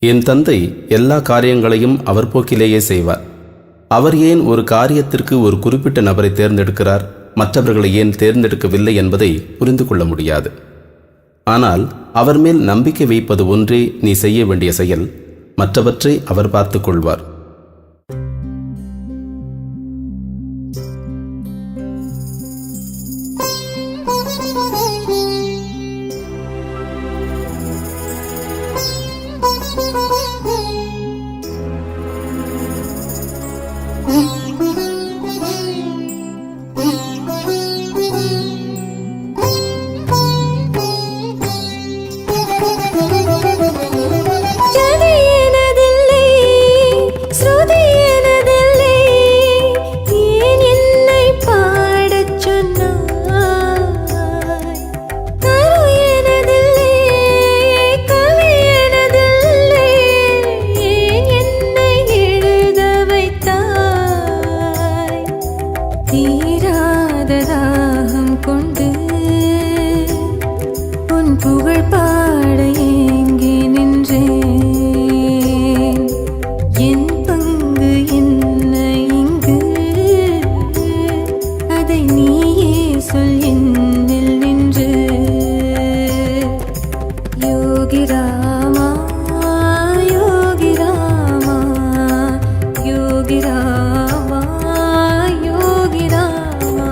என் தந்தை எல்லா காரியங்களையும் அவர் போக்கிலேயே செய்வார். அவர் ஏன் ஒரு காரியத்திற்கு ஒரு குறிப்பிட்ட நபரை தேர்ந்தெடுக்கிறார், மற்றவர்களை ஏன் தேர்ந்தெடுக்கவில்லை என்பதை புரிந்து கொள்ள முடியாது. ஆனால் அவர் மேல் நம்பிக்கை வைப்பது ஒன்றே நீ செய்ய வேண்டிய செயல். மற்றவற்றை அவர் பார்த்துக் கொள்வார். புகழ் பாட ஏங்கி நின்றேன். என் பங்கு என்ன இங்கு, அதை நீயே சொல் என்னில் நின்று. யோகி ராமா யோகி ராமா யோகி ராமா யோகி ராமா.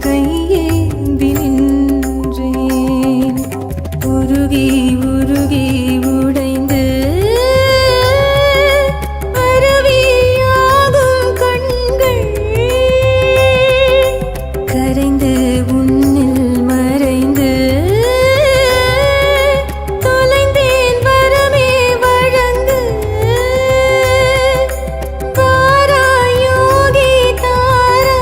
கையேந்தி நின்றேன். உருகி உருகி உடைந்து அருவியாகும் கண்கள் கரைந்து உன்னில் மறைந்து தொலைந்தேன். வரமே வழங்கு வாராயோகி தாரா.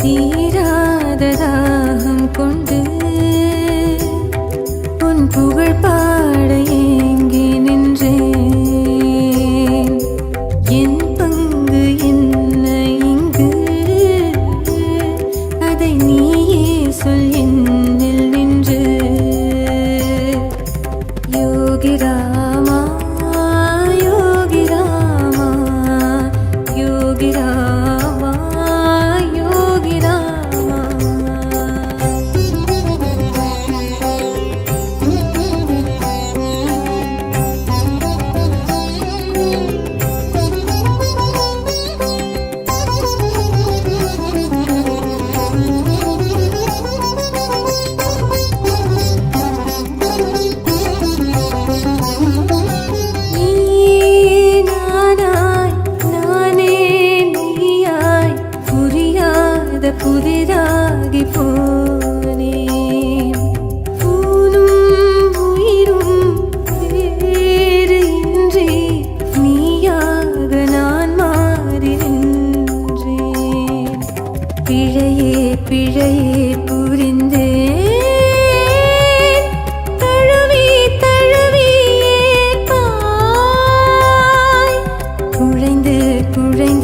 தீராத தாகம் கொண்டு உன் புகழ் பாட ஏங்கி நின்றேன். என் பங்கு என்ன இங்கு, அதை நீயே சொல் என்னில் நின்று. யோகி ராமா யோகி ராமா யோகி ராமா யோகி ராமா. புதிதாகி போனேன். ஊனும் உயிரும் வேறு இன்றி நீயாக நான் மாறி நின்றேன். பிழையே பிழையே புரிந்தேன். தழுவி தழுவி ஏற்பாய். குழைந்து குழைந்து